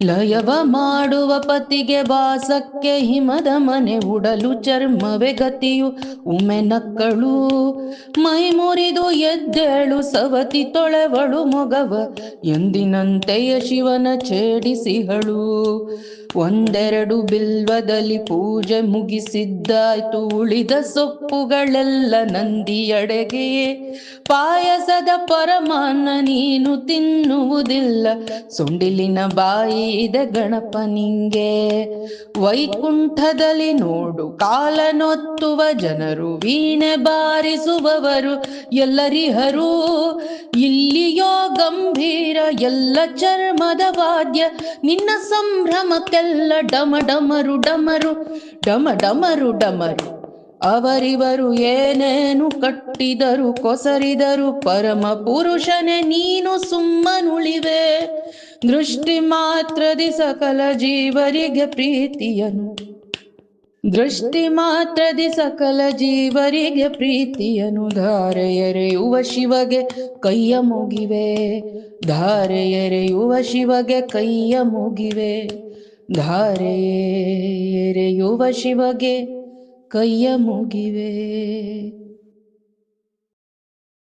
ಲಯವ ಮಾಡುವ ಪತಿಗೆ ಬಾಸಕ್ಕೆ ಹಿಮದ ಮನೆ ಉಡಲು ಚರ್ಮವೇ ಗತಿಯು ಉಮ್ಮೆ ನಕ್ಕಳು ಮೈ ಮುರಿದು ಎದ್ದೇಳು ಸವತಿ ತೊಳೆವಳು ಮೊಗವ ಎಂದಿನಂತೆಯ ಶಿವನ ಛೇಡಿಸಿಹಳು. ಒಂದೆರಡು ಬಿಲ್ವದಲ್ಲಿ ಪೂಜೆ ಮುಗಿಸಿದ್ದಾಯ್ತು, ಉಳಿದ ಸೊಪ್ಪುಗಳೆಲ್ಲ ನಂದಿಯಡೆಗೆಯೇ. ಪಾಯಸದ ಪರಮಾನ್ನ ನೀನು ತಿನ್ನುವುದಿಲ್ಲ, ಸೊಂಡಿಲಿನ ಬಾಯಿ ಇದೆ ಗಣಪ ನಿಂಗೆ. ವೈಕುಂಠದಲ್ಲಿ ನೋಡು ಕಾಲನೊತ್ತುವ ಜನರು, ವೀಣೆ ಬಾರಿಸುವವರು ಎಲ್ಲರಿಹರು. ಇಲ್ಲಿಯೋ ಗಂಭೀರ ಎಲ್ಲ ಚರ್ಮದ ವಾದ್ಯ, ನಿನ್ನ ಸಂಭ್ರಮಕ್ಕೆಲ್ಲ ಡಮ ಡಮರು ಡಮರು ಡಮ ಡಮರು ಡಮರು. ಅವರಿವರು ಏನೇನು ಕಟ್ಟಿದರು ಕೊಸರಿದರು, ಪರಮ ಪುರುಷನೇ ನೀನು ಸುಮ್ಮನುಳಿವೆ. ದೃಷ್ಟಿ ಮಾತ್ರದಿ ಸಕಲ ಜೀವರಿಗೆ ಪ್ರೀತಿಯನು, ದೃಷ್ಟಿ ಮಾತ್ರದಿ ಸಕಲ ಜೀವರಿಗೆ ಪ್ರೀತಿಯನು. ಧಾರೆ ಎರೆಯುವ ಶಿವಗೆ ಕೈಯ ಮುಗಿವೆ, ಧಾರೆ ಎರೆಯುವ ಶಿವಗೆ ಕೈಯ ಮುಗಿವೆ, ಧಾರೆ ಎರೆಯುವ ಶಿವಗೆ ಕೈಯ ಮುಗಿವೆ.